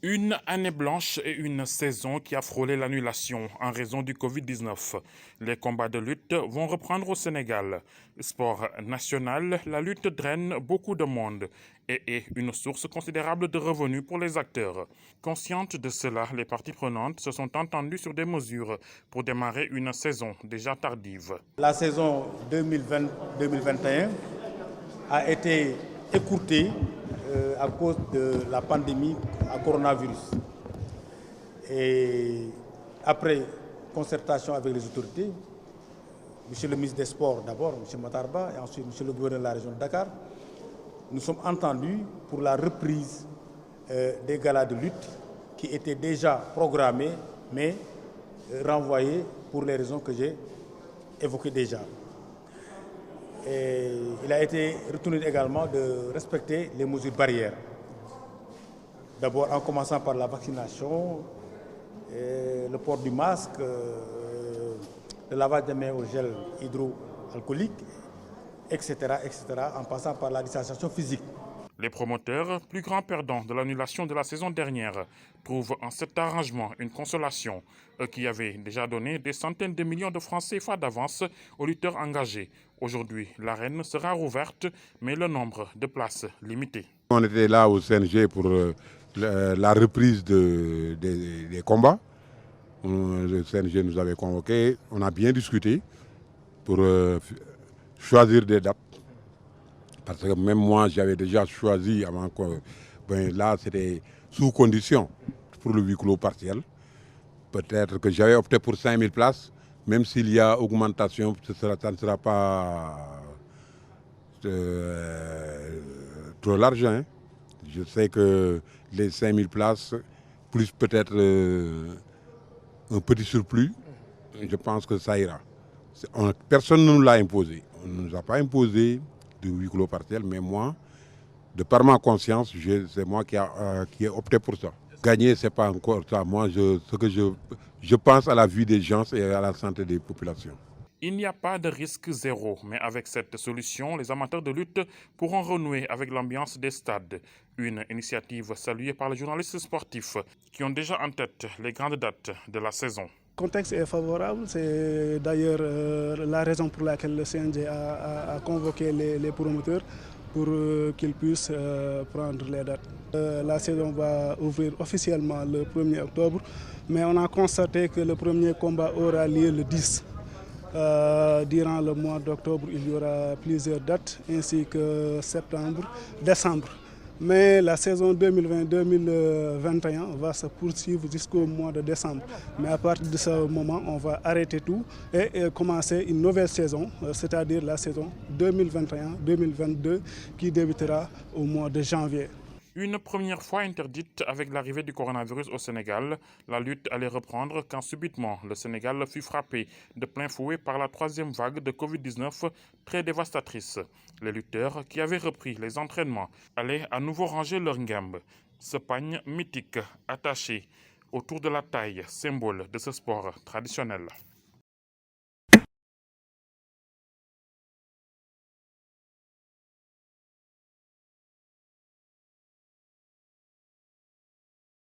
Une année blanche et une saison qui a frôlé l'annulation en raison du Covid-19. Les combats de lutte vont reprendre au Sénégal. Sport national, la lutte draine beaucoup de monde et est une source considérable de revenus pour les acteurs. Conscientes de cela, les parties prenantes se sont entendues sur des mesures pour démarrer une saison déjà tardive. La saison 2020-2021 a été écourtée à cause de la pandémie à coronavirus. Et après concertation avec les autorités, Monsieur le ministre des Sports d'abord, M. Matarba, et ensuite M. le gouverneur de la région de Dakar, nous sommes entendus pour la reprise des galas de lutte qui étaient déjà programmés, mais renvoyés pour les raisons que j'ai évoquées déjà. Et il a été retenu également de respecter les mesures barrières. D'abord en commençant par la vaccination, le port du masque, le lavage des mains au gel hydroalcoolique, etc., en passant par la distanciation physique. Les promoteurs, plus grands perdants de l'annulation de la saison dernière, trouvent en cet arrangement une consolation, eux qui avaient déjà donné des centaines de millions de francs CFA d'avance aux lutteurs engagés. Aujourd'hui, l'arène sera rouverte, mais le nombre de places limité. On était là au CNG pour la reprise des combats. Le CNG nous avait convoqués, on a bien discuté pour choisir des dates. Parce que même moi, j'avais déjà choisi avant que... là, c'était sous condition pour le huis clos partiel. Peut-être que j'avais opté pour 5000 places, même s'il y a augmentation, ça ne sera pas trop large. Hein. Je sais que les 5000 places, plus peut-être un petit surplus, je pense que ça ira. Personne ne nous l'a imposé. On ne nous a pas imposé de huis clos partiel, mais moi, de par ma conscience, c'est moi qui ai opté pour ça. Gagner, ce n'est pas encore ça. Moi, je pense à la vie des gens et à la santé des populations. Il n'y a pas de risque zéro, mais avec cette solution, les amateurs de lutte pourront renouer avec l'ambiance des stades. Une initiative saluée par les journalistes sportifs qui ont déjà en tête les grandes dates de la saison. Le contexte est favorable, c'est d'ailleurs la raison pour laquelle le CNG a convoqué les promoteurs pour qu'ils puissent prendre les dates. La saison va ouvrir officiellement le 1er octobre, mais on a constaté que le premier combat aura lieu le 10. Durant le mois d'octobre, il y aura plusieurs dates, ainsi que septembre, décembre. Mais la saison 2020-2021 va se poursuivre jusqu'au mois de décembre. Mais à partir de ce moment, on va arrêter tout et commencer une nouvelle saison, c'est-à-dire la saison 2021-2022 qui débutera au mois de janvier. Une première fois interdite avec l'arrivée du coronavirus au Sénégal, la lutte allait reprendre quand subitement le Sénégal fut frappé de plein fouet par la troisième vague de Covid-19 très dévastatrice. Les lutteurs qui avaient repris les entraînements allaient à nouveau ranger leur ngembe. Ce pagne mythique attaché autour de la taille, symbole de ce sport traditionnel.